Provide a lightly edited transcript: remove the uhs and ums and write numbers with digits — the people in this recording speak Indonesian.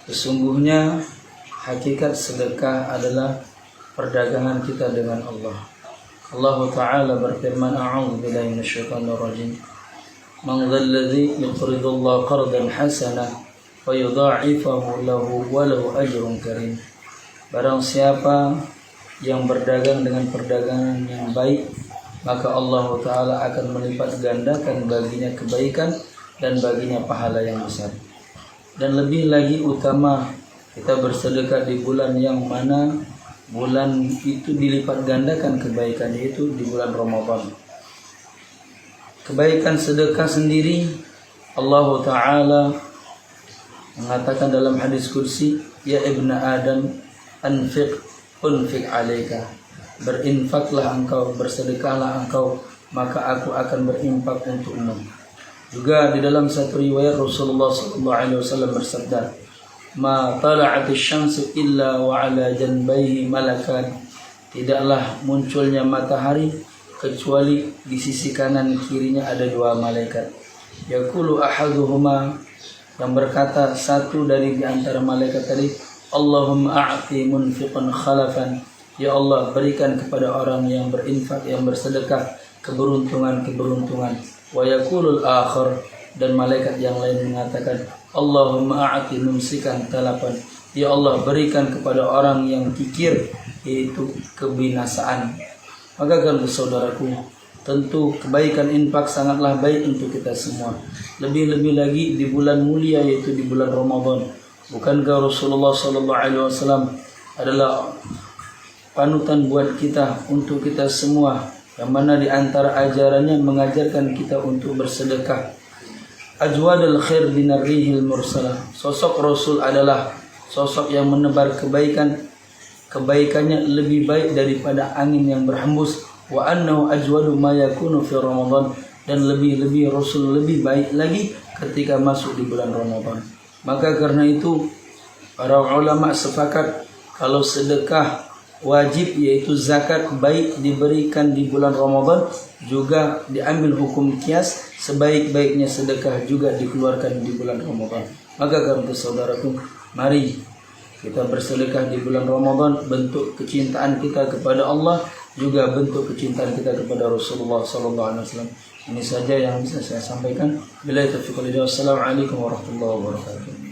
Sesungguhnya hakikat sedekah adalah perdagangan kita dengan Allah. Allah Ta'ala berfirman, A'udzu billahi minasyaitonir rajim. Man dzalladzi yuqridu Allah qardan hasanah wa yudha'ifahu lahu wa lahu ajrun karim. Barang siapa yang berdagang dengan perdagangan yang baik, maka Allah Ta'ala akan melipat gandakan baginya kebaikan dan baginya pahala yang besar. Dan lebih lagi utama kita bersedekah di bulan yang mana bulan itu dilipat gandakan kebaikan, yaitu di bulan Ramadan. Kebaikan sedekah sendiri Allah Ta'ala mengatakan dalam hadis kursi, Ya ibna Adam, unfiq alaika. Berinfaklah engkau, bersedekahlah engkau, maka aku akan berinfak untukmu. Juga di dalam satu riwayat Rasulullah SAW bersabda, Ma tala'atis syamsu illa wa ala janbaihi malakan. Tidaklah munculnya matahari kecuali di sisi kanan kirinya ada dua malaikat. Yaqulu ahaduhuma, yang berkata satu dari antara malaikat tadi, Allahumma a'ti munfiqan khalafan. Ya Allah, berikan kepada orang yang berinfak, yang bersedekah, keberuntungan. Wa yaqulul akhar, dan malaikat yang lain mengatakan, Allahumma a'ti mumsikan talafan. Ya Allah, berikan kepada orang yang kikir, yaitu kebinasaan. Maka kan saudaraku, tentu kebaikan infak sangatlah baik untuk kita semua. Lebih-lebih lagi di bulan mulia, yaitu di bulan Ramadan. Bukankah Rasulullah SAW adalah panutan buat kita, untuk kita semua, yang mana di antara ajarannya mengajarkan kita untuk bersedekah. Ajwadul khair binarrihil mursalah. Sosok Rasul adalah sosok yang menebar kebaikan, kebaikannya lebih baik daripada angin yang berhembus. Wa annahu ajwadu ma yakunu fi Ramadan, dan lebih-lebih Rasul lebih baik lagi ketika masuk di bulan Ramadan. Maka karena itu para ulama sepakat kalau sedekah wajib, yaitu zakat, baik diberikan di bulan Ramadan, juga diambil hukum kias, sebaik-baiknya sedekah juga dikeluarkan di bulan Ramadan. Maka karena saudaraku, mari kita bersedekah di bulan Ramadan, bentuk kecintaan kita kepada Allah, juga bentuk kecintaan kita kepada Rasulullah SAW. Ini saja yang bisa saya sampaikan. Billahi taufiq wal hidayah. Wassalamualaikum warahmatullahi wabarakatuh.